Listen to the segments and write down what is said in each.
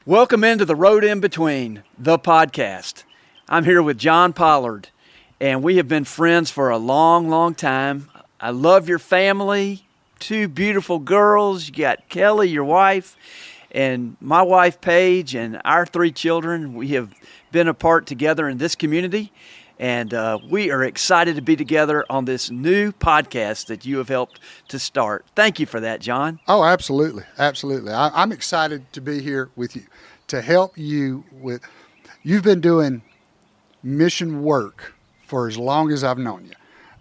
Welcome into the Road in Between, the podcast. I'm here with John Pollard, and we have been friends for a long, long time. I love your family, 2 beautiful girls. You got Kelly, your wife, and my wife, Paige, and our 3 children. We have been apart together in this community, and we are excited to be together on this new podcast that you have helped to start. Thank you for that, John. Oh, absolutely. Absolutely. I'm excited to be here with you to help you with, you've been doing mission work for as long as I've known you.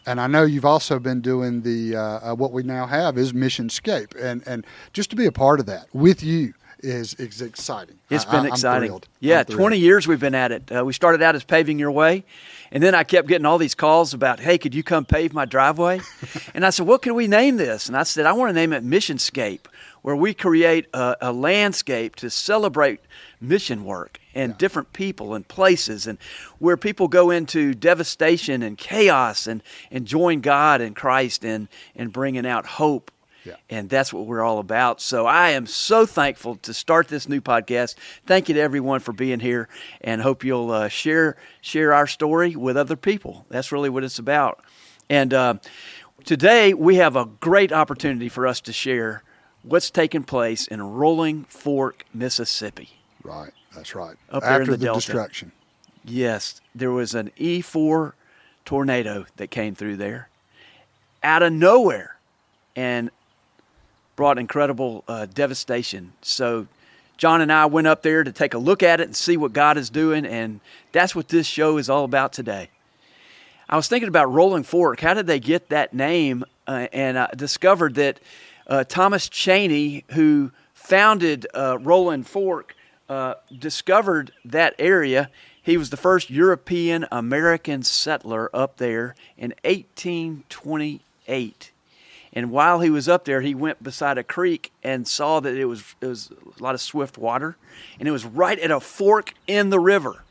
And I know you've also been doing the, what we now have is missionscape. And just to be a part of that with you is exciting. It's been exciting. I'm thrilled. Yeah, 20 years we've been at it. We started out as Paving Your Way, and then I kept getting all these calls about, hey, could you come pave my driveway? And I said, what can we name this? And I said, I want to name it Missionscape, where we create a landscape to celebrate mission work and different people and places, and where people go into devastation and chaos and join God and Christ in bringing out hope. Yeah. And that's what we're all about. So I am so thankful to start this new podcast. Thank you to everyone for being here, and hope you'll share our story with other people. That's really what it's about. And today we have a great opportunity for us to share what's taking place in Rolling Fork, Mississippi. Right, that's right. Up there After in the Delta. destruction. Yes, there was an E4 tornado that came through there out of nowhere and brought incredible devastation. So John and I went up there to take a look at it and see what God is doing, and that's what this show is all about today. I was thinking about Rolling Fork. How did they get that name? And I discovered that Thomas Cheney, who founded Rolling Fork, discovered that area. He was the first European-American settler up there in 1828. And while he was up there, he went beside a creek and saw that it was a lot of swift water, and it was right at a fork in the river.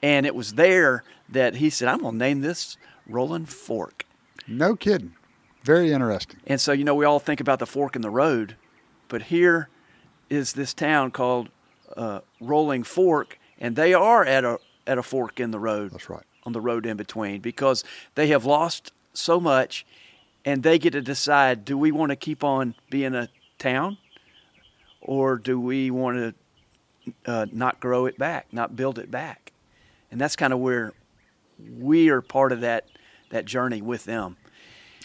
And it was there that he said, I'm going to name this Rolling Fork. No kidding. Very interesting. And so, we all think about the fork in the road, but here is this town called Rolling Fork, and they are at a fork in the road. That's right. On the road in between, because they have lost so much. And they get to decide, do we want to keep on being a town, or do we want to not grow it back, not build it back? And that's kind of where we are part of that journey with them.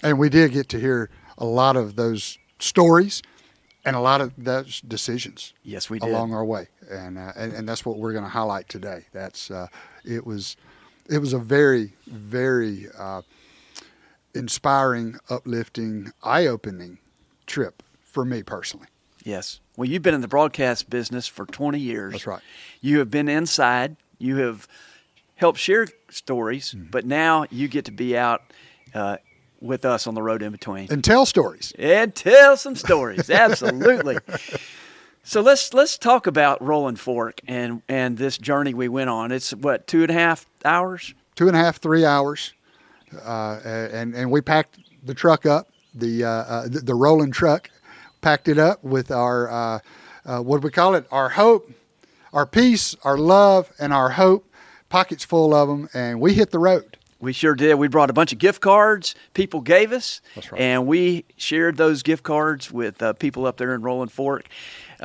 And we did get to hear a lot of those stories and a lot of those decisions. Yes, we did. Along our way. And that's what we're going to highlight today. That's it was a very, very inspiring, uplifting, eye-opening trip for me personally. Yes. Well, you've been in the broadcast business for 20 years. That's right. You have been inside. You have helped share stories, but now you get to be out with us on the road in between. And tell stories. And tell some stories. Absolutely. So let's talk about Rolling Fork and this journey we went on. It's what, 2.5 hours? 2.5, 3 hours. And we packed the truck up, the rolling truck, packed it up with our, what do we call it? Our hope, our peace, our love, and our hope, pockets full of them, and we hit the road. We sure did. We brought a bunch of gift cards people gave us. That's right. And we shared those gift cards with people up there in Rolling Fork.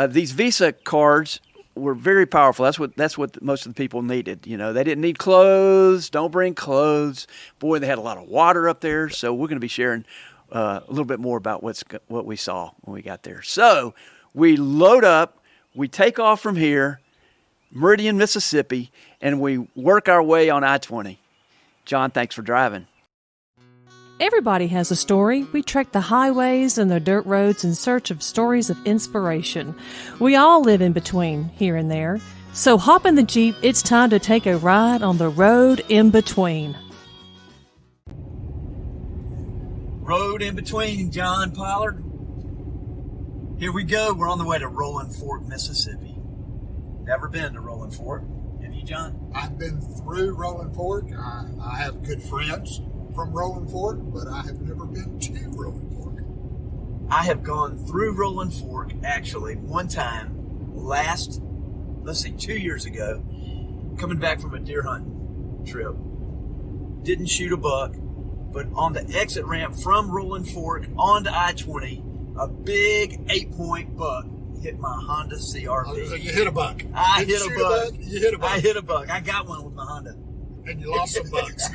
These Visa cards were very powerful. That's what most of the people needed. They didn't need clothes. Don't bring clothes. Boy, they had a lot of water up there. So we're going to be sharing a little bit more about what we saw when we got there. So we load up. We take off from here, Meridian, Mississippi, and we work our way on I-20. John, thanks for driving. Everybody has a story. We trek the highways and the dirt roads in search of stories of inspiration. We all live in between, here and there. So hop in the Jeep. It's time to take a ride on the road in between. Road in between, John Pollard. Here we go. We're on the way to Rolling Fork, Mississippi. Never been to Rolling Fork. Have you, John? I've been through Rolling Fork. I have good friends from Rolling Fork, but I have never been to Rolling Fork. I have gone through Rolling Fork actually one time last let's see, 2 years ago, coming back from a deer hunting trip. Didn't shoot a buck, but on the exit ramp from Rolling Fork onto I-20, a big 8-point buck hit my Honda CRV. So you hit a buck. I hit a buck. You hit a buck. I hit a buck. I got one with my Honda. And you lost some bucks.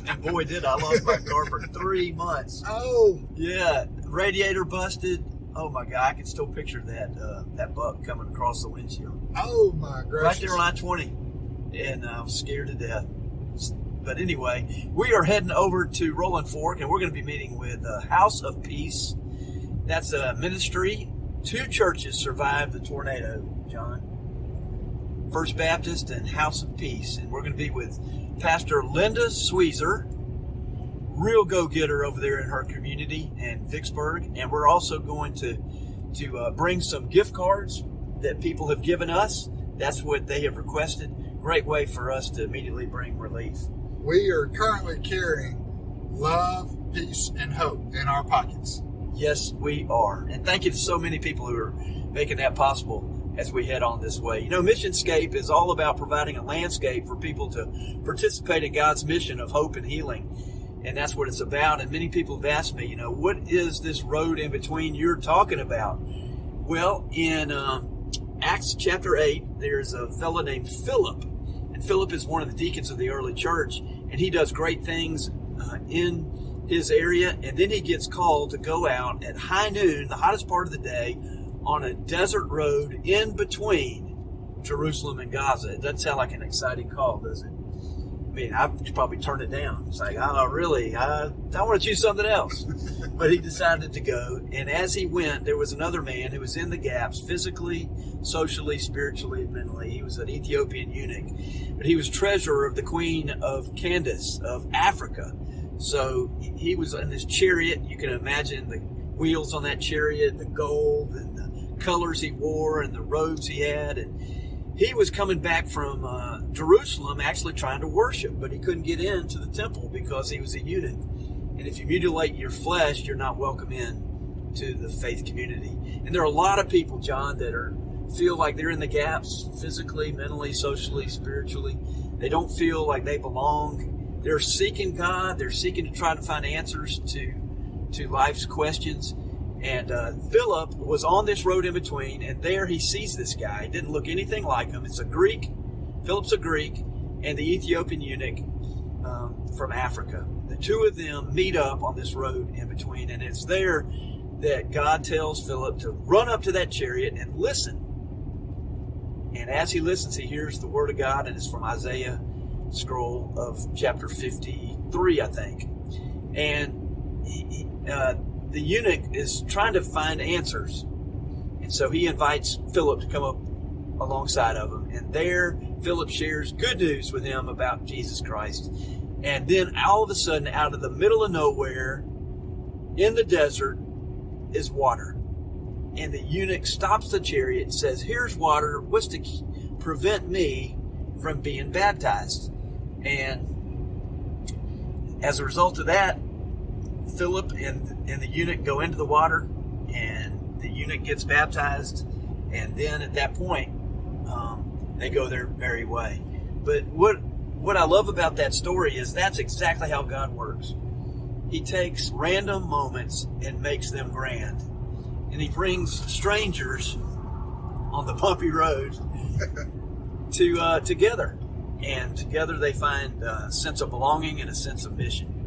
And boy, did I lost my car for 3 months. Oh. Yeah, radiator busted. Oh my God, I can still picture that buck coming across the windshield. Oh my gracious. Right there on I-20. And I was scared to death. But anyway, we are heading over to Rolling Fork, and we're going to be meeting with House of Peace. That's a ministry. 2 churches survived the tornado, John. First Baptist and House of Peace. And we're going to be with Pastor Linda Sweezer, real go-getter over there in her community in Vicksburg. And we're also going to bring some gift cards that people have given us. That's what they have requested. Great way for us to immediately bring relief. We are currently carrying love, peace, and hope in our pockets. Yes, we are. And thank you to so many people who are making that possible as we head on this way. You know, Missionscape is all about providing a landscape for people to participate in God's mission of hope and healing. And that's what it's about. And many people have asked me, you know, what is this road in between you're talking about? Well, in Acts chapter 8, there's a fellow named Philip. And Philip is one of the deacons of the early church. And he does great things in his area. And then he gets called to go out at high noon, the hottest part of the day, on a desert road in between Jerusalem and Gaza. It doesn't sound like an exciting call, does it? I mean, I'd probably turn it down. It's like, oh, really? I want to choose something else. But he decided to go. And as he went, there was another man who was in the gaps physically, socially, spiritually, and mentally. He was an Ethiopian eunuch. But he was treasurer of the Queen of Candace of Africa. So he was in this chariot. You can imagine the wheels on that chariot, the gold and the colors he wore and the robes he had. And he was coming back from Jerusalem actually trying to worship, but he couldn't get into the temple because he was a eunuch. And if you mutilate your flesh, you're not welcome in to the faith community. And there are a lot of people, John, that feel like they're in the gaps physically, mentally, socially, spiritually. They don't feel like they belong. They're seeking God. They're seeking to try to find answers to life's questions. And Philip was on this road in between, and there he sees this guy. He didn't look anything like him. It's a Greek. Philip's a Greek, and the Ethiopian eunuch from Africa. The two of them meet up on this road in between, and it's there that God tells Philip to run up to that chariot and listen. And as he listens, he hears the word of God, and it's from Isaiah scroll of chapter 53, I think. And the eunuch is trying to find answers. And so he invites Philip to come up alongside of him. And there, Philip shares good news with him about Jesus Christ. And then all of a sudden, out of the middle of nowhere, in the desert, is water. And the eunuch stops the chariot and says, here's water. What's to prevent me from being baptized? And as a result of that, Philip and the eunuch go into the water, and the eunuch gets baptized. And then at that point, they go their merry way. But what I love about that story is that's exactly how God works. He takes random moments and makes them grand. And he brings strangers on the bumpy road together. And together they find a sense of belonging and a sense of mission.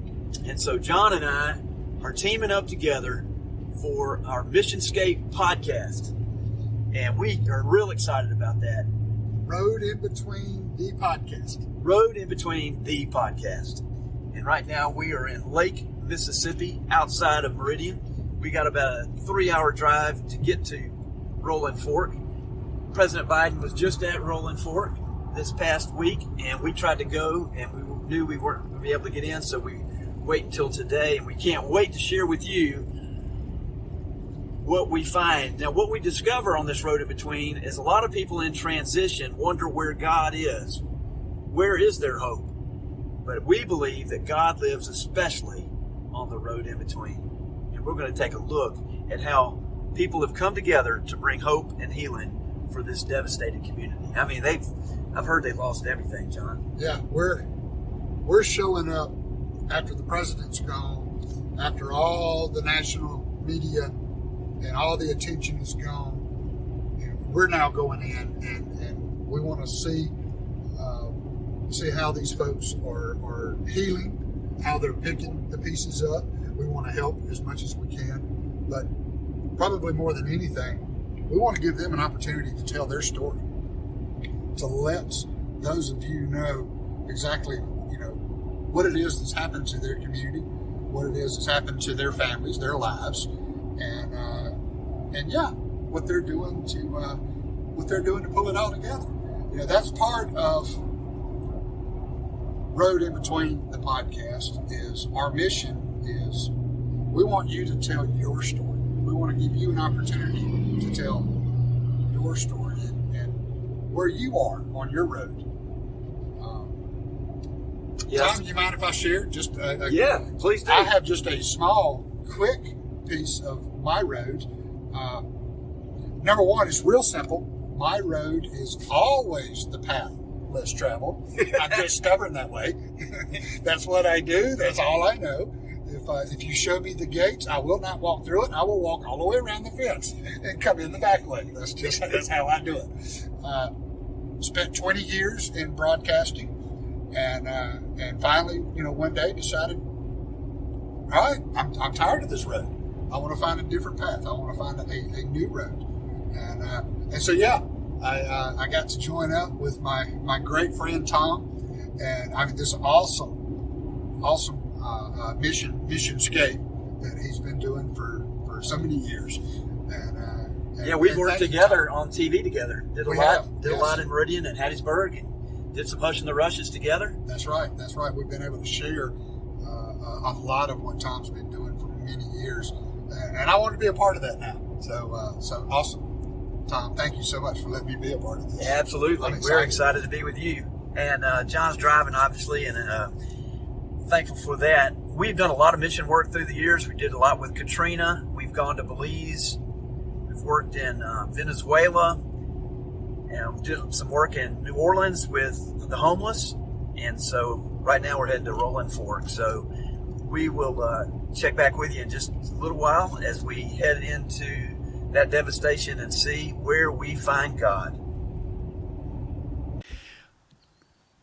And so John and I are teaming up together for our Missionscape podcast. And we are real excited about that. Road in between the podcast. Road in between the podcast. And right now we are in Lake Mississippi outside of Meridian. We got about a 3-hour drive to get to Rolling Fork. President Biden was just at Rolling Fork this past week, and we tried to go, and we knew we weren't going to be able to get in, so we wait until today, and we can't wait to share with you what we find. Now, what we discover on this road in between is a lot of people in transition wonder where God is. Where is their hope? But we believe that God lives especially on the road in between. And we're going to take a look at how people have come together to bring hope and healing for this devastated community. I mean, I've heard they've lost everything, John. Yeah, we're showing up after the president's gone, after all the national media and all the attention is gone. We're now going in and we want to see how these folks are healing, how they're picking the pieces up. We want to help as much as we can, but probably more than anything, we want to give them an opportunity to tell their story, to let those of you know exactly, what it is that's happened to their community, what it is that's happened to their families, their lives, and yeah, what they're doing to pull it all together. That's part of Road in Between the podcast. Is our mission is we want you to tell your story. We want to give you an opportunity to tell your story and where you are on your road. Yes. Tom, you mind if I share just yeah, please do. I have just a small, quick piece of my road. Number one, it's real simple. My road is always the path less traveled. I'm just stubborn that way. That's what I do. That's all I know. If you show me the gates, I will not walk through it. I will walk all the way around the fence and come in the back way. That's how I do it. Spent 20 years in broadcasting, and finally, one day decided, all right, I'm tired of this road. I want to find a different path. I want to find a new road, and so yeah, I got to join up with my great friend Tom, and I mean this awesome missionscape that he's been doing for so many years. And we've worked together on TV together. Did a lot in Meridian and Hattiesburg, and did some Hushing the Rushes together. That's right. We've been able to share a lot of what Tom's been doing for many years, and I want to be a part of that now. So awesome, Tom. Thank you so much for letting me be a part of this. Absolutely, we're excited to be with you. And John's driving, obviously, and thankful for that. We've done a lot of mission work through the years. We did a lot with Katrina. We've gone to Belize. We've worked in Venezuela, and we did some work in New Orleans with the homeless. And so right now we're heading to Rolling Fork. So we will check back with you in just a little while as we head into that devastation and see where we find God.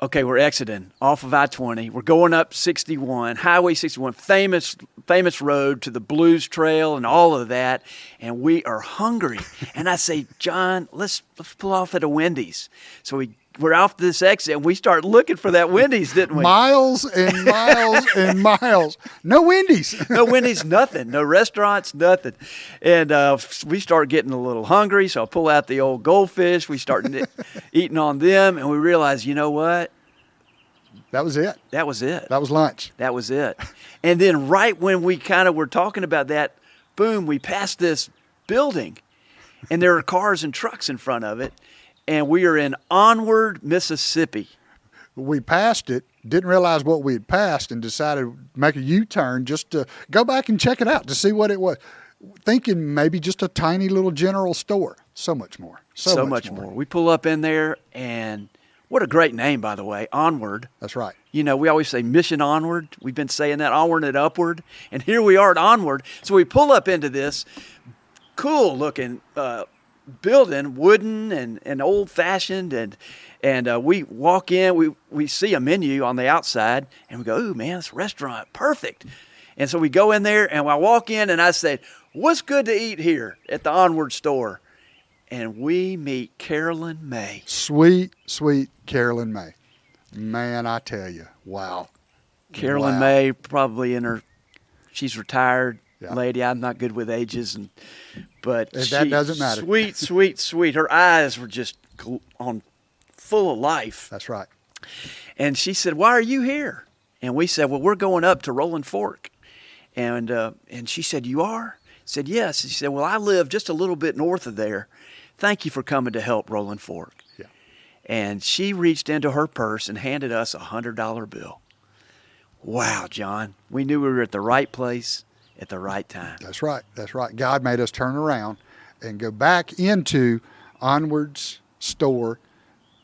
Okay, we're exiting off of I-20. We're going up 61, Highway 61, famous road to the Blues Trail and all of that. And we are hungry. And I say, John, let's pull off at a Wendy's. So we're off this exit and we start looking for that Wendy's, didn't we? Miles and miles and miles. No Wendy's. No Wendy's, nothing. No restaurants, nothing. And we start getting a little hungry, so I pull out the old goldfish. We start eating on them, and we realize, you know what? That was it. That was it. That was lunch. That was it. And then right when we kind of were talking about that, boom, we passed this building, and there are cars and trucks in front of it, and we are in Onward, Mississippi. We passed it, didn't realize what we had passed, and decided to make a U-turn just to go back and check it out to see what it was, thinking maybe just a tiny little general store. So much more. So much more. We pull up in there, and what a great name, by the way, Onward. That's right. We always say Mission Onward. We've been saying that, onward and upward. And here we are at Onward. So we pull up into this cool-looking building, wooden and old-fashioned, and we walk in. We see a menu on the outside, and we go, "Ooh, man, this restaurant, perfect." And so we go in there, and I walk in, and I said, "What's good to eat here at the Onward store?" And we meet Carolyn May. Sweet, sweet Carolyn May. Man, I tell you, wow. Carolyn May, probably she's retired lady. I'm not good with ages, but that doesn't matter. Sweet, sweet, sweet. Her eyes were just full of life. That's right. And she said, "Why are you here?" And we said, "Well, we're going up to Rolling Fork." And she said, "You are?" I said, "Yes." She said, "Well, I live just a little bit north of there. Thank you for coming to help Rolling Fork." Yeah. And she reached into her purse and handed us a $100 bill. Wow, John. We knew we were at the right place at the right time. That's right. That's right. God made us turn around and go back into Onward's store,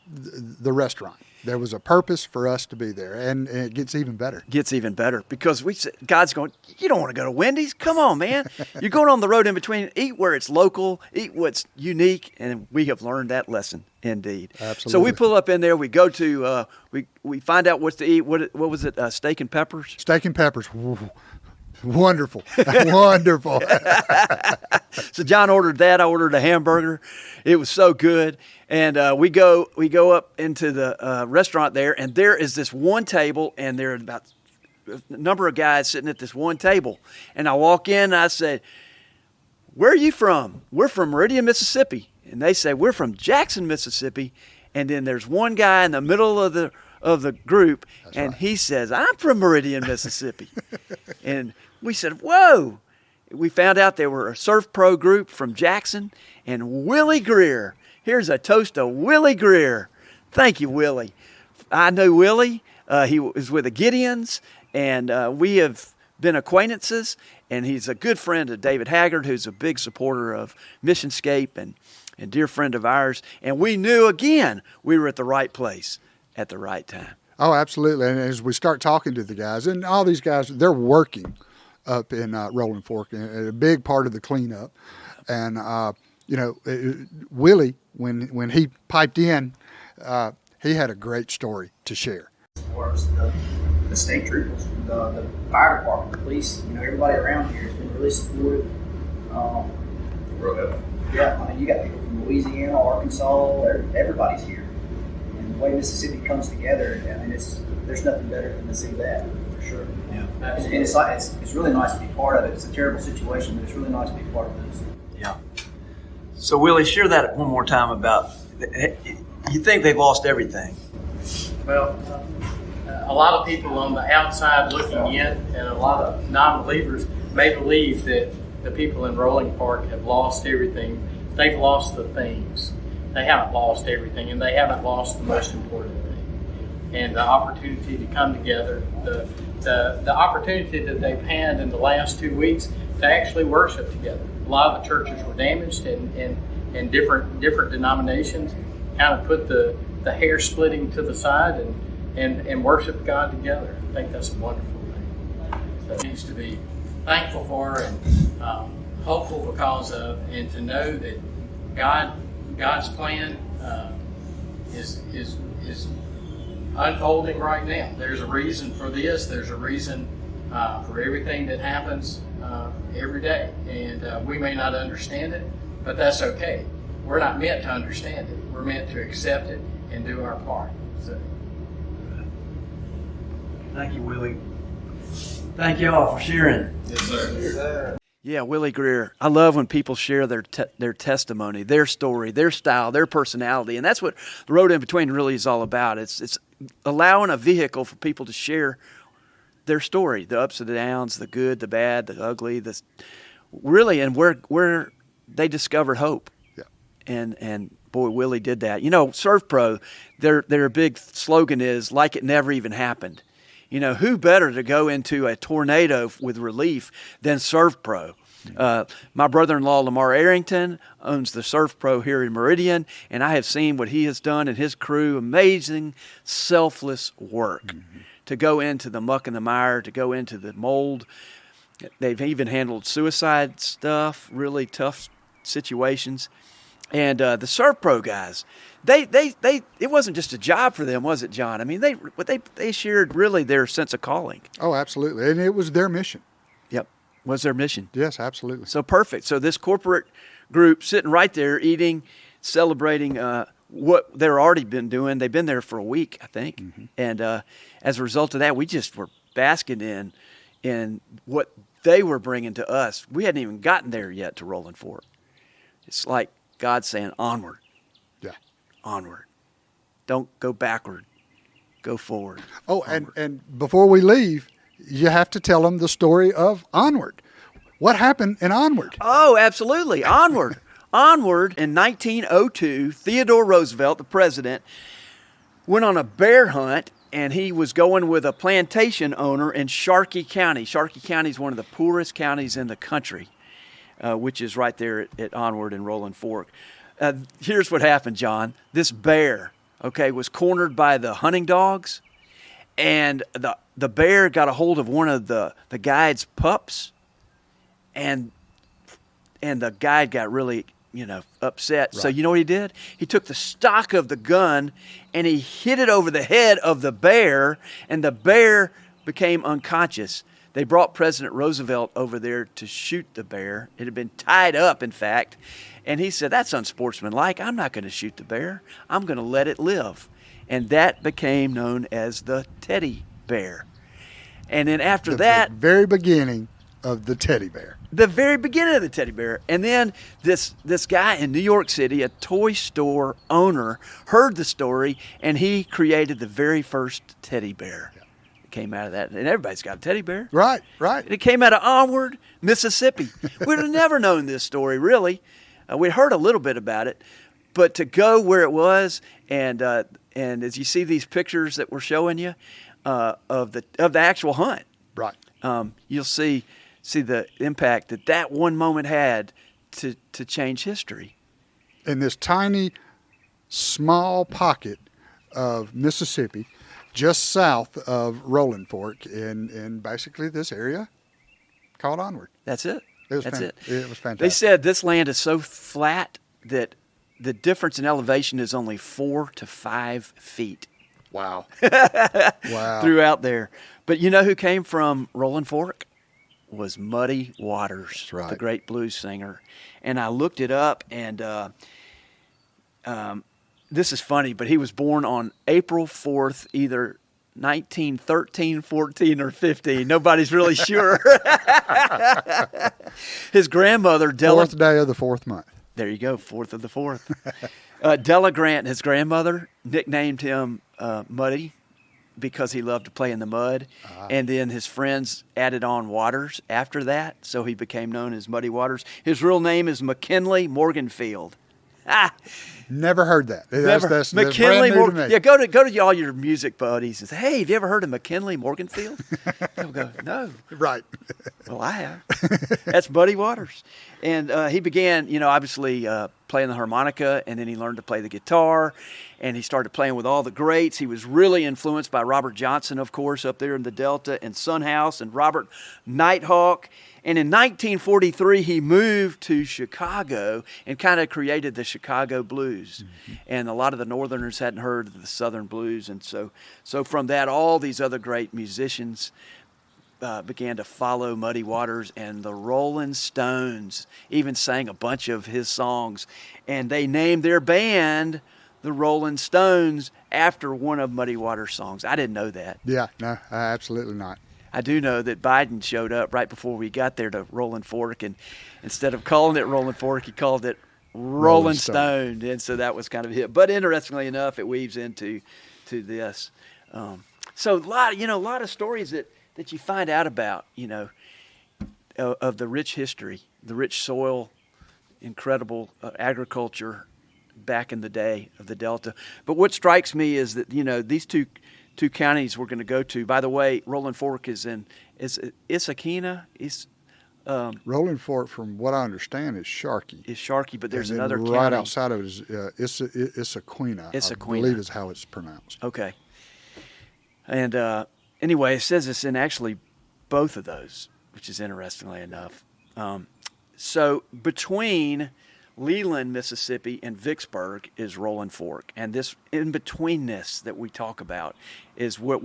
the restaurant. There was a purpose for us to be there, and it gets even better. Gets even better because God's going, you don't want to go to Wendy's? Come on, man. You're going on the road in between. Eat where it's local, eat what's unique, and we have learned that lesson indeed. Absolutely. So we pull up in there. We go to, we find out what to eat. What was it, steak and peppers? Steak and peppers. Wonderful. Wonderful. So John ordered that. I ordered a hamburger. It was so good. And we go up into the restaurant there, and there is this one table, and there are about a number of guys sitting at this one table. And I walk in, and I said, "Where are you from?" "We're from Meridian, Mississippi." And they say, "We're from Jackson, Mississippi." And then there's one guy in the middle of the group, That's and right. he says, "I'm from Meridian, Mississippi." And we said, "Whoa." We found out they were a Surf Pro group from Jackson, and Willie Greer. Here's a toast to Willie Greer. Thank you, Willie. I know Willie. He was with the Gideons, and we have been acquaintances, and he's a good friend of David Haggard, who's a big supporter of Missionscape and dear friend of ours. And we knew, again, we were at the right place at the right time. Oh, absolutely. And as we start talking to the guys, and all these guys, they're working up in Rolling Fork, and a big part of the cleanup. And, Willie, when he piped in, he had a great story to share. As far as the state troopers, the fire department, the police, everybody around here has been really supportive. Yeah, I mean, you got people from Louisiana, Arkansas, everybody's here. And the way Mississippi comes together, I mean, there's nothing better than to see that, for sure. Yeah. And it's really nice to be part of it. It's a terrible situation, but it's really nice to be part of this. Yeah. So, Willie, share that one more time about, you think they've lost everything. Well, a lot of people on the outside looking in, and a lot of non-believers may believe that the people in Rolling Park have lost everything. They've lost the things. They haven't lost everything, and they haven't lost the most important thing. And the opportunity to come together, the opportunity that they've had in the last 2 weeks to actually worship together. A lot of the churches were damaged, and different denominations kind of put the hair splitting to the side and worship God together. I think that's a wonderful thing. So it needs to be thankful for and hopeful because of, and to know that God's plan is unfolding right now. There's a reason for this. There's a reason for everything that happens every day, and we may not understand it, but that's okay. We're not meant to understand it. We're meant to accept it and do our part. So. Thank you, Willie. Thank you all for sharing. Yes, sir. Yeah, Willie Greer. I love when people share their testimony, their story, their style, their personality, and that's what the Road in Between really is all about. It's allowing a vehicle for people to share their story, the ups and the downs, the good, the bad, the ugly, and where they discovered hope. Yeah. And boy, Willie did that. Surf Pro, their big slogan is "like it never even happened." Who better to go into a tornado with relief than Surf Pro? My brother-in-law, Lamar Arrington, owns the Surf Pro here in Meridian, and I have seen what he has done and his crew, amazing, selfless work to go into the muck and the mire, to go into the mold. They've even handled suicide stuff, really tough situations. And the Surf Pro guys, it wasn't just a job for them, was it, John? I mean, they shared really their sense of calling. Oh, absolutely. And it was their mission. Yep, was their mission. Yes, absolutely. So perfect. So this corporate group sitting right there eating, celebrating what they're already been doing. They've been there for a week, I think. Mm-hmm. And as a result of that, we just were basking in what they were bringing to us. We hadn't even gotten there yet to Rolling Fork. It's like God saying, onward. Yeah. Onward. Don't go backward. Go forward. Oh, and before we leave, you have to tell them the story of Onward. What happened in Onward? Oh, absolutely. Onward. Onward in 1902, Theodore Roosevelt, the president, went on a bear hunt, and he was going with a plantation owner in Sharkey County. Sharkey County is one of the poorest counties in the country. Which is right there at Onward and Rolling Fork. Here's what happened, John. This bear, okay, was cornered by the hunting dogs, and the bear got a hold of one of the guide's pups, and the guide got really, upset. Right. So you know what he did? He took the stock of the gun and he hit it over the head of the bear, and the bear became unconscious. They brought President Roosevelt over there to shoot the bear. It had been tied up, in fact. And he said, that's unsportsmanlike. I'm not going to shoot the bear. I'm going to let it live. And that became known as the teddy bear. And then after that... The very beginning of the teddy bear. The very beginning of the teddy bear. And then this guy in New York City, a toy store owner, heard the story, and he created the very first teddy bear. Yeah. It came out of that. And everybody's got a teddy bear. Right, right. And it came out of Onward, Mississippi. We'd have never known this story, really. We heard a little bit about it. But to go where it was, and as you see these pictures that we're showing you of the actual hunt, right? You'll see the impact that one moment had to change history. In this tiny, small pocket of Mississippi, just south of Rolling Fork, in basically this area called Onward. That's it. It was fantastic. They said this land is so flat that the difference in elevation is only 4 to 5 feet. Wow. Wow. Throughout there. But you know who came from Rolling Fork? Was Muddy Waters, right. The great blues singer. And I looked it up, and this is funny, but he was born on April 4th, either 1913, 14, or 15. Nobody's really sure. His grandmother, Della... 4th day of the 4th month. There you go, 4th of the 4th. Della Grant, his grandmother, nicknamed him Muddy because he loved to play in the mud. And then his friends added on Waters after that, so he became known as Muddy Waters. His real name is McKinley Morganfield. Never heard that. That's McKinley brand new to me. Yeah, go to all your music buddies and say, hey, have you ever heard of McKinley Morganfield? They'll go, no. Right. Well, I have. That's Muddy Waters. And he began, obviously playing the harmonica, and then he learned to play the guitar, and he started playing with all the greats. He was really influenced by Robert Johnson, of course, up there in the Delta, and Son House, and Robert Nighthawk. And in 1943, he moved to Chicago and kind of created the Chicago blues. Mm-hmm. And a lot of the Northerners hadn't heard of the Southern blues. And so from that, all these other great musicians began to follow Muddy Waters, and the Rolling Stones even sang a bunch of his songs. And they named their band the Rolling Stones after one of Muddy Waters' songs. I didn't know that. Yeah, no, absolutely not. I do know that Biden showed up right before we got there to Rolling Fork, and instead of calling it Rolling Fork, he called it Rolling Stone. And so that was kind of a hit. But interestingly enough, it weaves into this. So a lot of stories that you find out about, of the rich history, the rich soil, incredible agriculture back in the day of the Delta. But what strikes me is that, these two counties we're going to go to. By the way, Rolling Fork is Issaquena. Rolling Fork, from what I understand, is Sharkey. Is Sharkey, but there's another county. Right outside of it is Issaquena. I believe is how it's pronounced. Okay. And anyway, it says it's in actually both of those, which is interestingly enough. So between Leland, Mississippi, and Vicksburg is Rolling Fork. And this in-betweenness that we talk about is what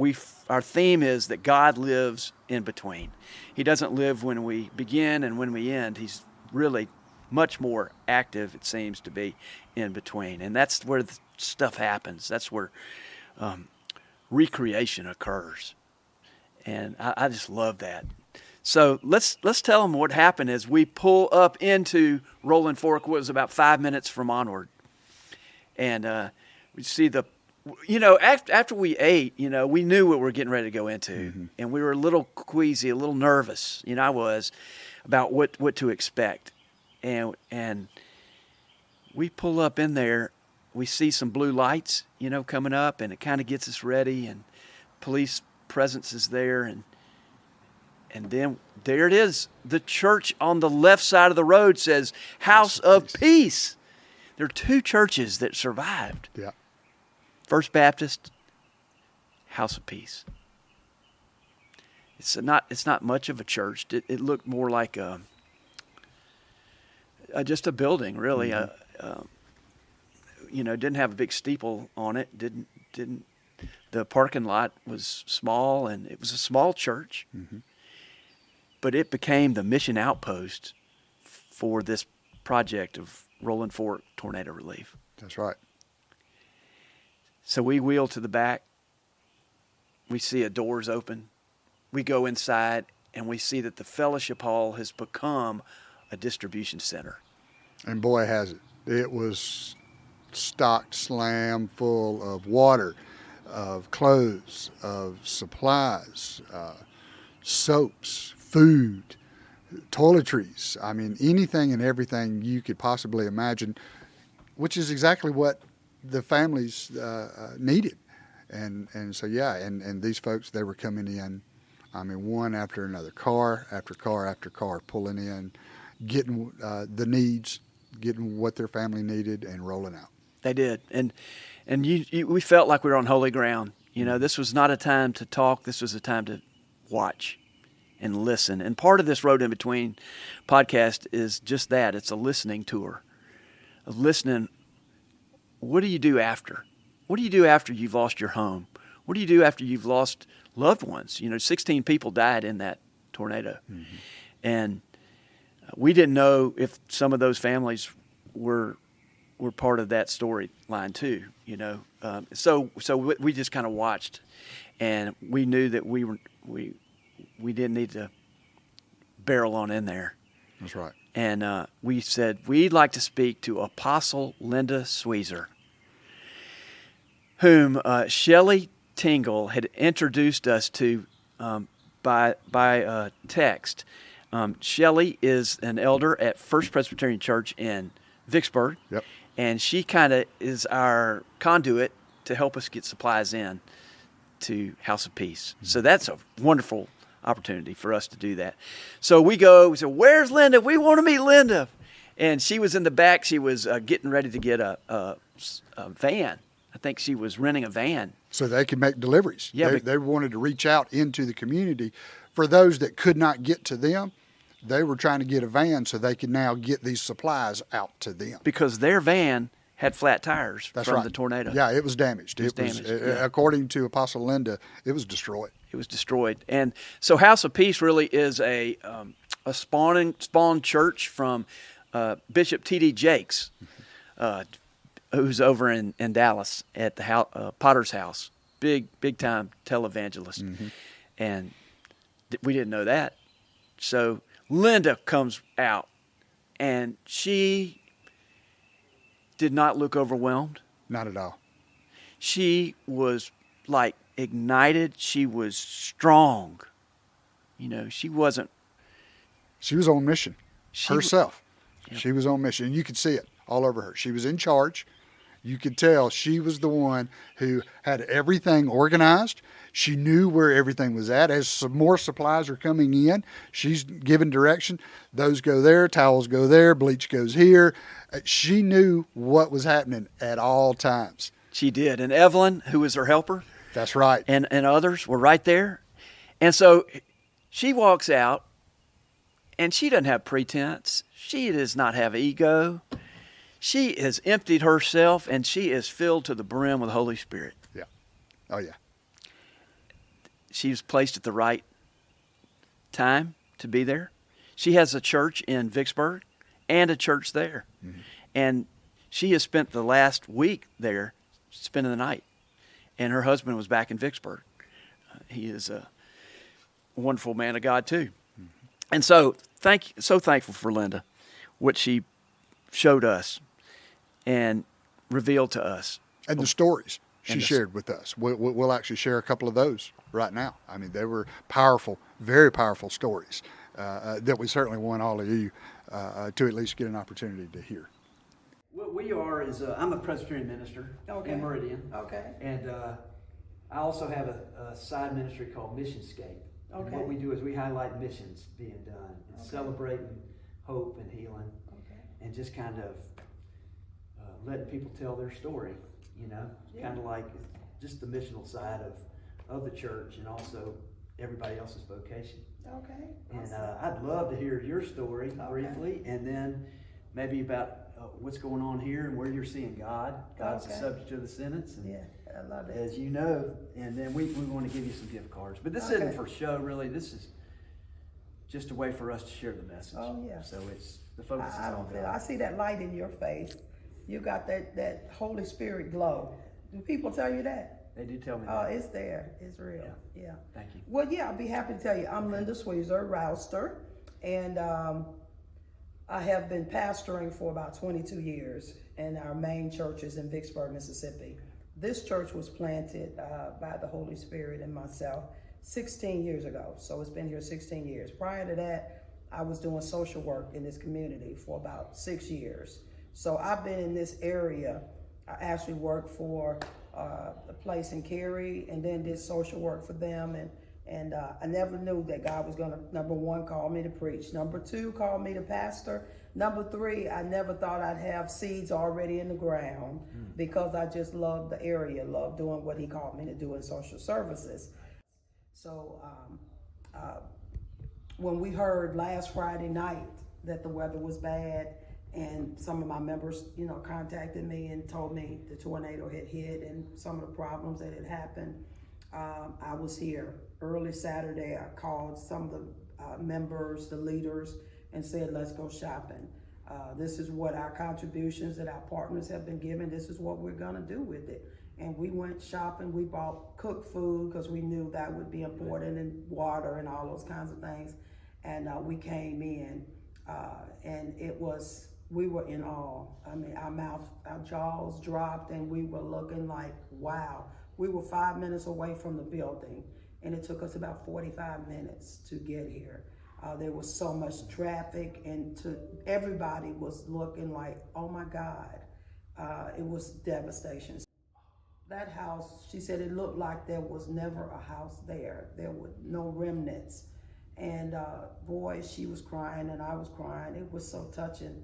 our theme is, that God lives in between. He doesn't live when we begin and when we end. He's really much more active, it seems to be, in between. And that's where the stuff happens. That's where recreation occurs. And I just love that. So let's tell them what happened as we pull up into Rolling Fork. It was about 5 minutes from Onward. And we see after we ate, we knew what we were getting ready to go into. Mm-hmm. And we were a little queasy, a little nervous, I was, about what to expect. And we pull up in there, we see some blue lights, coming up, and it kind of gets us ready, and police presence is there, and then there it is. The church on the left side of the road says House of Peace. There are two churches that survived. Yeah. First Baptist, House of Peace. It's not much of a church. It looked more like just a building, really. Mm-hmm. Didn't have a big steeple on it. Didn't. The parking lot was small, and it was a small church. Mm-hmm. But it became the mission outpost for this project of Rolling Fork tornado relief. That's right. So we wheel to the back. We see a doors open. We go inside, and we see that the fellowship hall has become a distribution center. And boy, has it. It was stocked slam full of water, of clothes, of supplies, soaps, food, toiletries. I mean, anything and everything you could possibly imagine, which is exactly what the families needed. And so, yeah, and these folks, they were coming in, I mean, one after another, car after car after car, pulling in, getting the needs, getting what their family needed, and rolling out. They did. And we felt like we were on holy ground. This was not a time to talk. This was a time to watch and listen. And part of this Road in Between podcast is just that. It's a listening tour of listening. What do you do after? What do you do after you've lost your home? What do you do after you've lost loved ones? 16 people died in that tornado. Mm-hmm. And we didn't know if some of those families were part of that storyline too, So we just kind of watched, and we knew that we didn't need to barrel on in there. That's right. And we said we'd like to speak to Apostle Linda Sweezer, whom Shelley Tingle had introduced us to by text. Shelley is an elder at First Presbyterian Church in Vicksburg. Yep. And she kind of is our conduit to help us get supplies in to House of Peace. So that's a wonderful opportunity for us to do that. So we said, where's Linda? We want to meet Linda. And she was in the back. She was getting ready to get a van. I think she was renting a van. So they could make deliveries. Yeah, they wanted to reach out into the community. For those that could not get to them, they were trying to get a van so they could now get these supplies out to them. Because their van had flat tires from the tornado. Yeah, it was damaged. It was according to Apostle Linda, it was destroyed. It was destroyed. And so House of Peace really is a spawned church from Bishop T.D. Jakes, who's over in Dallas at the Potter's House. Big time televangelist. Mm-hmm. And we didn't know that. So Linda comes out, and she did not look overwhelmed. Not at all. She was like ignited. She was strong. She wasn't. She was on mission herself. Yep. She was on mission, and you could see it all over her. She was in charge. You could tell she was the one who had everything organized. She knew where everything was at. As some more supplies are coming in, she's giving direction. Those go there, towels go there, bleach goes here. She knew what was happening at all times. She did. And Evelyn, who was her helper. That's right. And others were right there. And so she walks out, and she doesn't have pretense. She does not have ego. She has emptied herself, and she is filled to the brim with the Holy Spirit. Yeah. Oh, yeah. She was placed at the right time to be there. She has a church in Vicksburg and a church there. Mm-hmm. And she has spent the last week there spending the night. And her husband was back in Vicksburg. He is a wonderful man of God, too. Mm-hmm. And so thankful for Linda, what she showed us and revealed to us. And the stories she shared with us. We'll actually share a couple of those right now. I mean, they were powerful, very powerful stories that we certainly want all of you to at least get an opportunity to hear. What we are is, I'm a Presbyterian minister in Meridian. Okay. And I also have a side ministry called Missionscape. Okay. And what we do is we highlight missions being done and celebrating hope and healing. Okay. And just kind of letting people tell their story, kind of like just the missional side of the church and also everybody else's vocation. Okay. And I'd love to hear your story briefly, and then maybe about what's going on here and where you're seeing God. God's the subject of the sentence. And yeah, I love it. as you know, and then we want to give you some gift cards. But this isn't for show, really. This is just a way for us to share the message. Oh, yeah. So it's the focus is I on don't feel. God. I see that light in your face. You got that Holy Spirit glow. Do people tell you that? They do tell me Oh, that. it's there. It's real. Yeah. Thank you. Well, yeah, I'll be happy to tell you. I'm Linda Sweezer, Rouster, and I have been pastoring for about 22 years, and our main church is in Vicksburg, Mississippi. This church was planted by the Holy Spirit and myself 16 years ago. So it's been here 16 years. Prior to that, I was doing social work in this community for about 6 years. So I've been in this area. I actually worked for a place in Cary and then did social work for them. And I never knew that God was going to, number one, call me to preach. Number two, call me to pastor. Number three, I never thought I'd have seeds already in the ground because I just loved the area, loved doing what he called me to do in social services. So when we heard last Friday night that the weather was bad, and some of my members, contacted me and told me the tornado had hit and some of the problems that had happened, I was here. Early Saturday, I called some of the members, the leaders, and said, let's go shopping. This is what our contributions that our partners have been given. This is what we're going to do with it. And we went shopping. We bought cooked food because we knew that would be important, and water and all those kinds of things. And we came in, and we were in awe. I mean, our jaws dropped, and we were looking like, wow. We were 5 minutes away from the building, and it took us about 45 minutes to get here. There was so much traffic, and everybody was looking like, oh my God. It was devastation. That house, she said, it looked like there was never a house there. There were no remnants. And boy, she was crying and I was crying. It was so touching.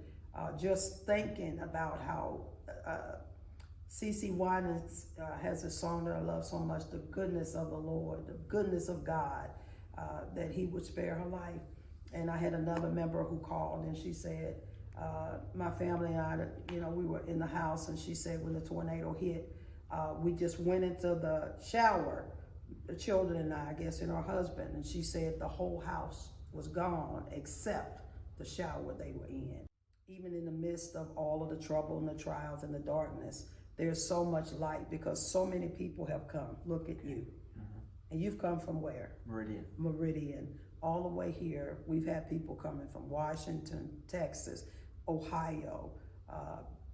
Just thinking about how CeCe Winans has a song that I love so much, the goodness of the Lord, the goodness of God, that he would spare her life. And I had another member who called and she said, my family and I, we were in the house, and she said when the tornado hit, we just went into the shower, the children and I guess, and her husband, and she said the whole house was gone except the shower they were in. Even in the midst of all of the trouble and the trials and the darkness, there's so much light because so many people have come. Look at you. Mm-hmm. And you've come from where? Meridian. All the way here. We've had people coming from Washington, Texas, Ohio.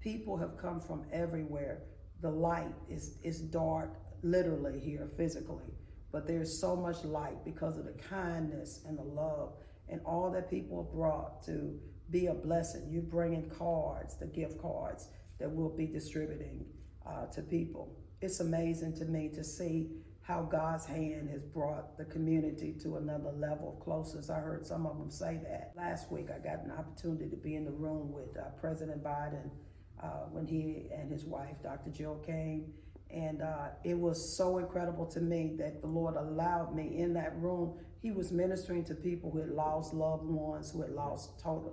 People have come from everywhere. The light is dark, literally here, physically. But there's so much light because of the kindness and the love and all that people have brought to be a blessing. You're bringing cards, the gift cards that we'll be distributing to people. It's amazing to me to see how God's hand has brought the community to another level of closeness. I heard some of them say that. Last week, I got an opportunity to be in the room with President Biden when he and his wife, Dr. Jill, came. And it was so incredible to me that the Lord allowed me in that room. He was ministering to people who had lost loved ones, who had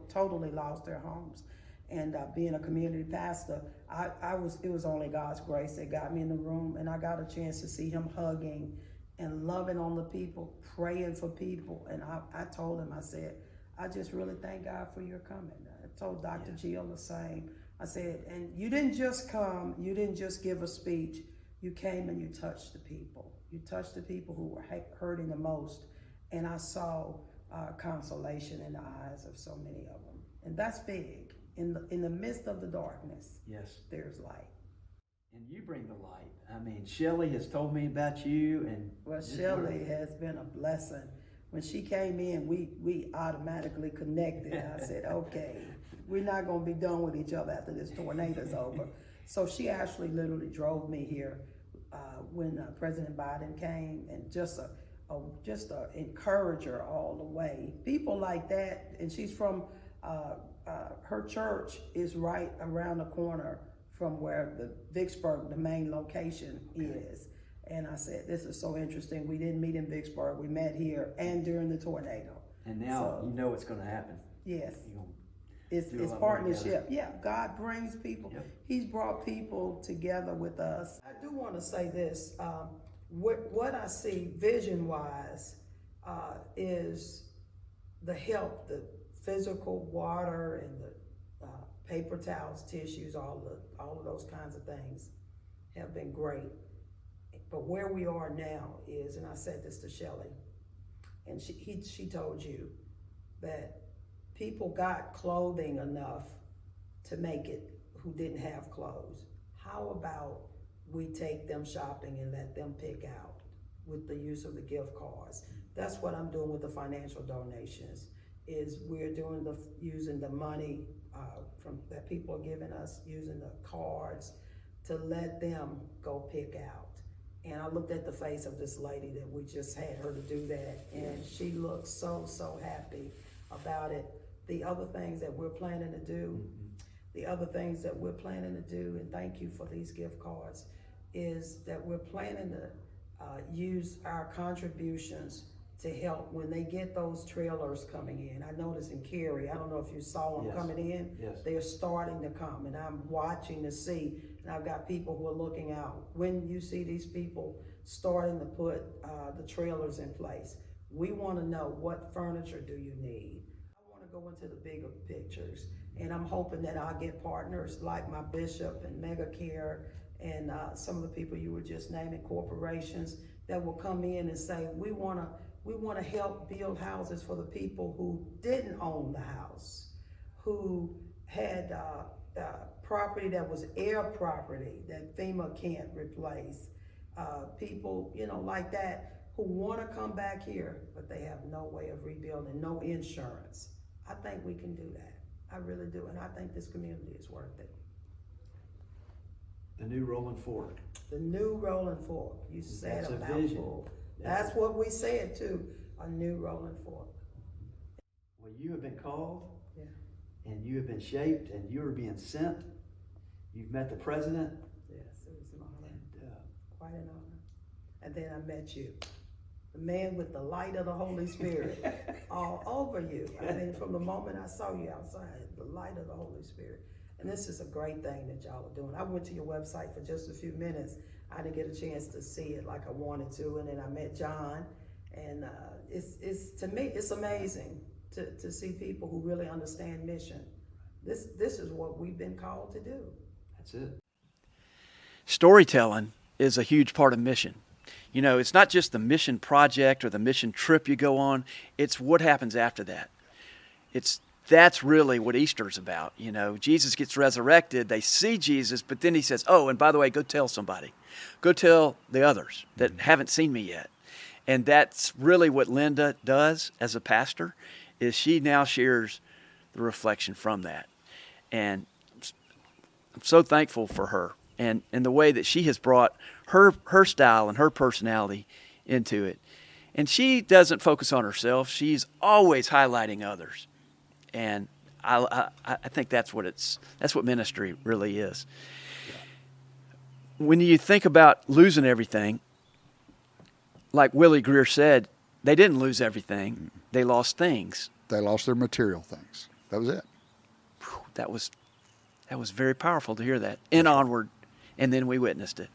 totally lost their homes. And being a community pastor, it was only God's grace that got me in the room. And I got a chance to see him hugging and loving on the people, praying for people. And I told him, I said, I just really thank God for your coming. I told Dr. Jill the same. I said, and you didn't just come, you didn't just give a speech, you came and you touched the people. You touched the people who were hurting the most. And I saw consolation in the eyes of so many of them. And that's big. In the midst of the darkness, yes, there's light. And you bring the light. I mean, Shelley has told me about you. Well, Shelley has been a blessing. When she came in, we automatically connected. I said, okay, we're not going to be done with each other after this tornado's over. So she actually literally drove me here when President Biden came, and just a encourager all the way. People like that, and she's from, her church is right around the corner from where the Vicksburg, the main location is. And I said, this is so interesting. We didn't meet in Vicksburg. We met here and during the tornado. And now you know what's going to happen. Yes. Do a It's lot more partnership. Yeah, God brings people. Yep. He's brought people together with us. I do want to say this. What I see vision-wise is the help, the physical water and the paper towels, tissues, all of those kinds of things have been great. But where we are now is, and I said this to Shelley, and she told you that people got clothing enough to make it who didn't have clothes. How about we take them shopping and let them pick out with the use of the gift cards? That's what I'm doing with the financial donations, is we're doing using the money from that people are giving us, using the cards to let them go pick out. And I looked at the face of this lady that we just had her to do that, and she looked so happy about it. The other things that we're planning to do, and thank you for these gift cards, is that we're planning to use our contributions to help when they get those trailers coming in. I noticed in Cary, I don't know if you saw them coming in. Yes. They're starting to come, and I'm watching to see, and I've got people who are looking out. When you see these people starting to put the trailers in place, we want to know, what furniture do you need? I want to go into the bigger pictures, and I'm hoping that I'll get partners like my bishop and Mega Care and some of the people you were just naming, corporations that will come in and say, we want to help build houses for the people who didn't own the house, who had property that was air property that FEMA can't replace. People, like that, who want to come back here, but they have no way of rebuilding, no insurance. I think we can do that. I really do, and I think this community is worth it. The new Rolling Fork. The new Rolling Fork. You said That's a a vision. mouthful. That's what we said too, a new Rolling Fork. Well, you have been called, Yeah. and you have been shaped, and you are being sent. You've met the president. Yes, it was an honor. And, Quite an honor. And then I met you, the man with the light of the Holy Spirit all over you. I mean, from the moment I saw you outside, the light of the Holy Spirit. And this is a great thing that y'all are doing. I went to your website for just a few minutes. I didn't get a chance to see it like I wanted to, and then I met John. And it's to me, it's amazing to see people who really understand mission. This is what we've been called to do. That's it. Storytelling is a huge part of mission. It's not just the mission project or the mission trip you go on. It's what happens after that. That's really what Easter's about. Jesus gets resurrected. They see Jesus, but then he says, oh, and by the way, go tell somebody. Go tell the others that haven't seen me yet. And that's really what Linda does as a pastor, is she now shares the reflection from that. And I'm so thankful for her and the way that she has brought her style and her personality into it. And she doesn't focus on herself. She's always highlighting others. And I think that's what ministry really is. When you think about losing everything, like Willie Greer said, they didn't lose everything. They lost things. They lost their material things. That was it. That was very powerful to hear that. And onward. And then we witnessed it.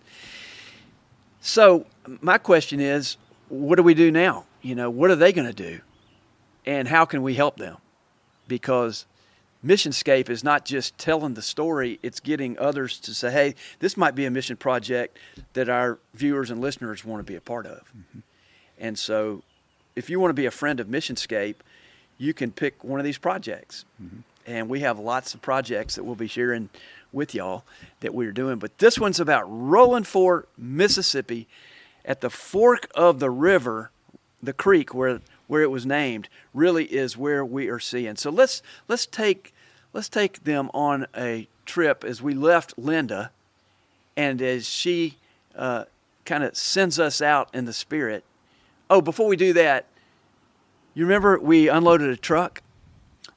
So my question is, what do we do now? What are they going to do? And how can we help them? Because Missionscape is not just telling the story, it's getting others to say, hey, this might be a mission project that our viewers and listeners want to be a part of. Mm-hmm. And so if you want to be a friend of Missionscape, you can pick one of these projects. Mm-hmm. And we have lots of projects that we'll be sharing with y'all that we're doing. But this one's about Rolling Fork, Mississippi, at the fork of the river, the creek where it was named, really is where we are seeing. So let's take them on a trip as we left Linda, and as she kind of sends us out in the Spirit. Oh, before we do that, you remember we unloaded a truck?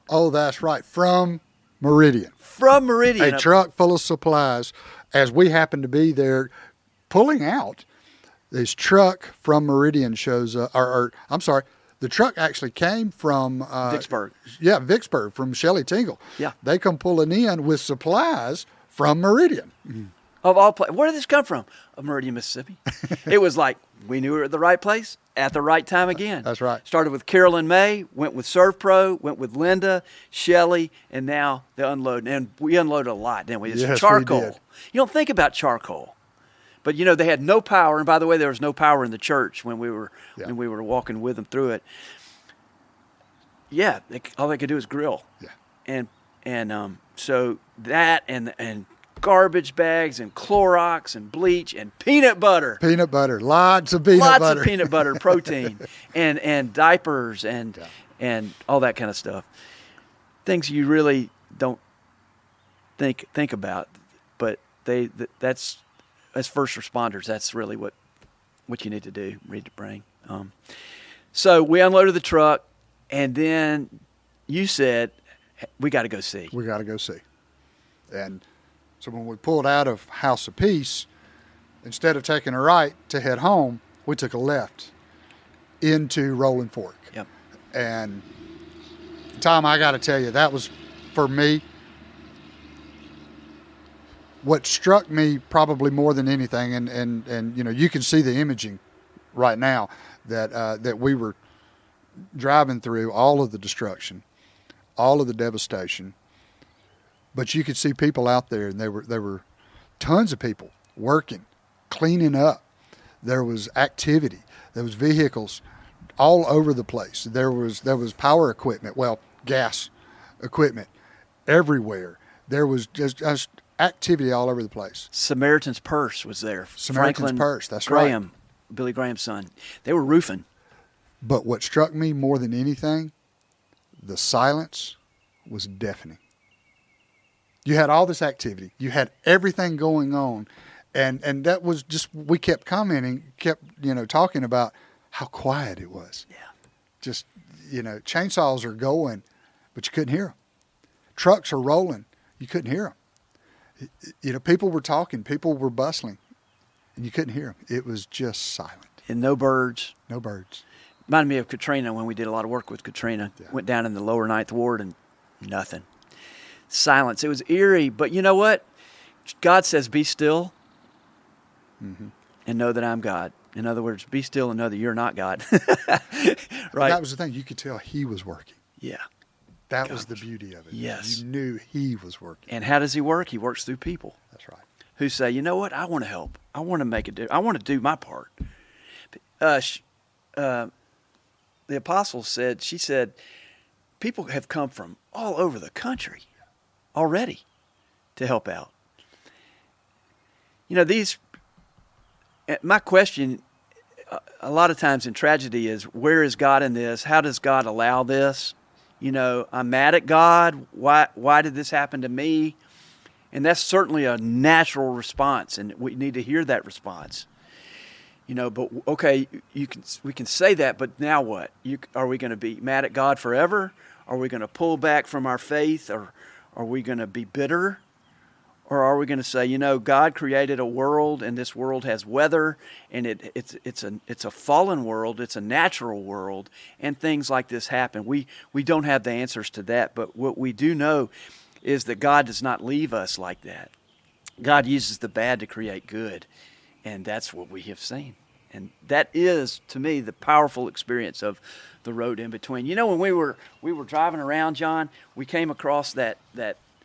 Oh, that's right. From Meridian. From Meridian. A truck full of supplies, as we happen to be there pulling out. This truck from Meridian shows up, or I'm sorry, the truck actually came from Vicksburg. Yeah, Vicksburg, from Shelley Tingle. Yeah. They come pulling in with supplies from Meridian. Of all places. Where did this come from? Of Meridian, Mississippi. It was like we knew we were at the right place at the right time again. That's right. Started with Carolyn May, went with ServPro, went with Linda, Shelley, and now the unloading. And we unloaded a lot, didn't we? It's Yes, we charcoal. did. You don't think about charcoal. But you know, they had no power, and by the way, there was no power in the church when we were walking with them through it. Yeah, all they could do is grill. Yeah. And so that and garbage bags and Clorox and bleach and peanut butter. Peanut butter, lots of peanut butter. Lots of peanut butter, protein, and diapers and all that kind of stuff. Things you really don't think about, but that's as first responders. That's really what you need to do. Need to bring. So we unloaded the truck, and then you said, "We got to go see." We got to go see. And so when we pulled out of House of Peace, instead of taking a right to head home, we took a left into Rolling Fork. Yep. And Tom, I got to tell you, that was, for me, what struck me probably more than anything. And you know, you can see the imaging right now that we were driving through all of the destruction, all of the devastation. But you could see people out there, and there were tons of people working, cleaning up. There was activity. There was vehicles all over the place. There was power equipment, gas equipment everywhere. There was just activity all over the place. Samaritan's Purse was there. Samaritan's Purse, that's Graham, right. Billy Graham's son. They were roofing. But what struck me more than anything, the silence was deafening. You had all this activity. You had everything going on. And that was just, we kept commenting, talking about how quiet it was. Yeah. Just, chainsaws are going, but you couldn't hear them. Trucks are rolling. You couldn't hear them. People were talking. People were bustling. And you couldn't hear them. It was just silent. And no birds. No birds. Reminded me of Katrina when we did a lot of work with Katrina. Yeah. Went down in the lower Ninth Ward and nothing. Silence. It was eerie, but you know what? God says, be still and know that I'm God. In other words, be still and know that you're not God. Right? That was the thing. You could tell he was working. Yeah. That was the beauty of it. Yes. You knew he was working. And how does he work? He works through people. That's right. Who say, you know what? I want to help. I want to make a difference. I want to do my part. The apostle said, she said, people have come from all over the country already to help out. My question a lot of times in tragedy is, where is God in this? How does God allow this? I'm mad at God. Why did this happen to me? And that's certainly a natural response, and we need to hear that response. But okay, we can say that, but now what? Are we going to be mad at God forever? Are we going to pull back from our faith, or are we going to be bitter? Or are we going to say, God created a world, and this world has weather, and it's a fallen world, it's a natural world, and things like this happen. We don't have the answers to that, but what we do know is that God does not leave us like that. God uses the bad to create good, and that's what we have seen. And that is, to me, the powerful experience of the road in between. When we were driving around, John, we came across that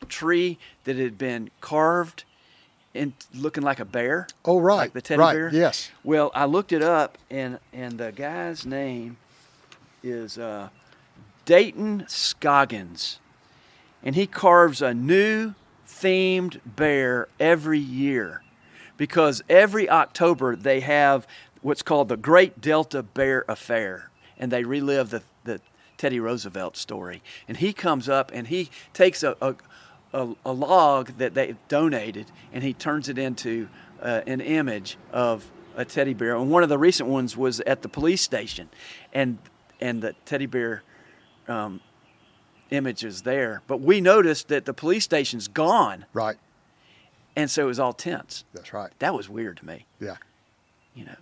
tree that had been carved and looking like a bear. Oh, right. Like the teddy right. bear. Yes. Well, I looked it up, and the guy's name is Dayton Scoggins. And he carves a new themed bear every year, because every October they have what's called the Great Delta Bear Affair, and they relive the Teddy Roosevelt story. And he comes up and he takes a log that they donated, and he turns it into an image of a teddy bear. And one of the recent ones was at the police station, and the teddy bear images there. But we noticed that the police station's gone. Right. And so it was all tents. That's right. That was weird to me. Yeah. You know,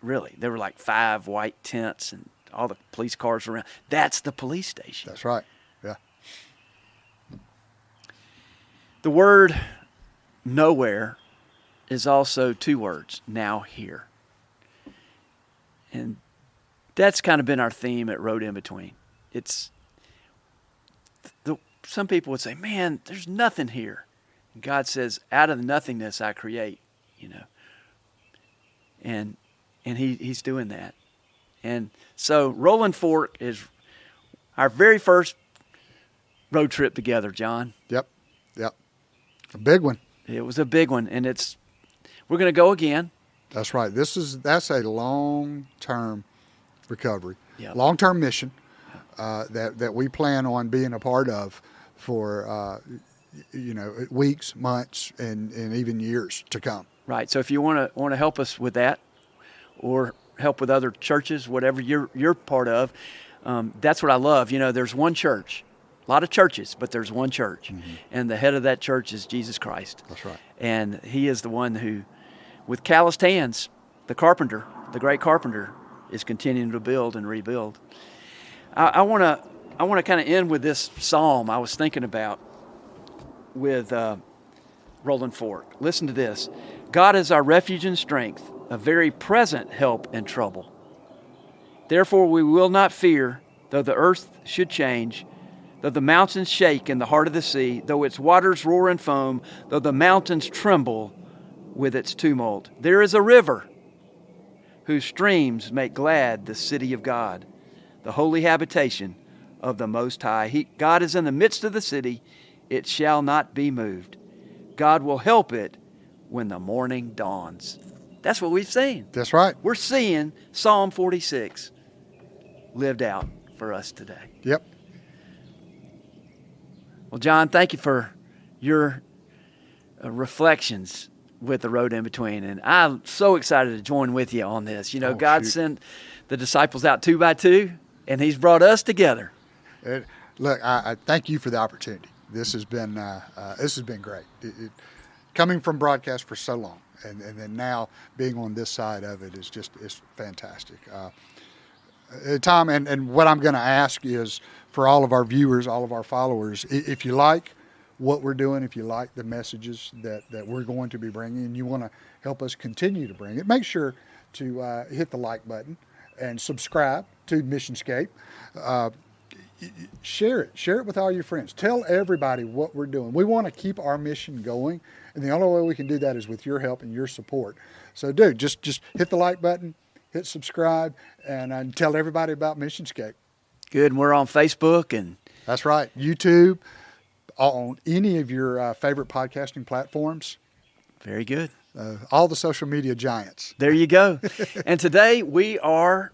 really. There were like 5 white tents and all the police cars around. That's the police station. That's right. Yeah. The word nowhere is also 2 words, now here. And that's kind of been our theme at Road In Between. Some people would say, man, there's nothing here. And God says, out of the nothingness I create, you know. And he's doing that. And so Rolling Fork is our very first road trip together, John. Yep. A big one. It was a big one, and we're going to go again. That's right. That's a long-term recovery, Yep. long-term mission that we plan on being a part of for weeks, months, and even years to come. Right. So if you want to help us with that, or help with other churches, whatever you're part of, that's what I love. You know, there's one church. A lot of churches, but there's one church. Mm-hmm. And the head of that church is Jesus Christ. That's right. And he is the one who, with calloused hands, the carpenter, the great carpenter, is continuing to build and rebuild. I want to kind of end with this psalm I was thinking about with Rolling Fork. Listen to this. God is our refuge and strength, a very present help in trouble. Therefore we will not fear, though the earth should change, though the mountains shake in the heart of the sea, though its waters roar and foam, though the mountains tremble with its tumult. There is a river whose streams make glad the city of God, the holy habitation of the Most High. God is in the midst of the city. It shall not be moved. God will help it when the morning dawns. That's what we've seen. That's right. We're seeing Psalm 46 lived out for us today. Yep. Well, John, thank you for your reflections with the Road In Between. And I'm so excited to join with you on this. You know, God sent the disciples out 2 by 2, and he's brought us together. Look, I thank you for the opportunity. This has been great. Coming from broadcast for so long, and then now being on this side of it is fantastic. Tom, and what I'm going to ask is for all of our viewers, all of our followers, if you like what we're doing, if you like the messages that we're going to be bringing, and you want to help us continue to bring it, make sure to hit the like button and subscribe to Missionscape. Share it with all your friends. Tell everybody what we're doing. We want to keep our mission going, and the only way we can do that is with your help and your support. So, dude, just hit the like button, hit subscribe, and tell everybody about Missionscape. Good, and we're on Facebook. And that's right, YouTube, on any of your favorite podcasting platforms. Very good. All the social media giants. There you go. And today we are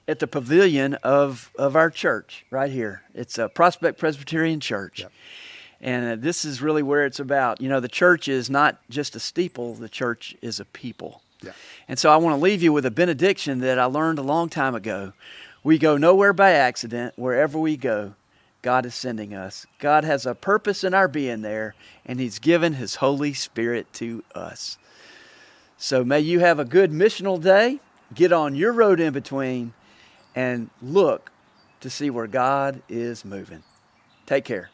at the pavilion of our church right here. It's a Prospect Presbyterian Church. Yep. And this is really where it's about. You know, the church is not just a steeple. The church is a people. Yeah. And so I want to leave you with a benediction that I learned a long time ago. We go nowhere by accident. Wherever we go, God is sending us. God has a purpose in our being there, and he's given his Holy Spirit to us. So may you have a good missional day. Get on your road in between and look to see where God is moving. Take care.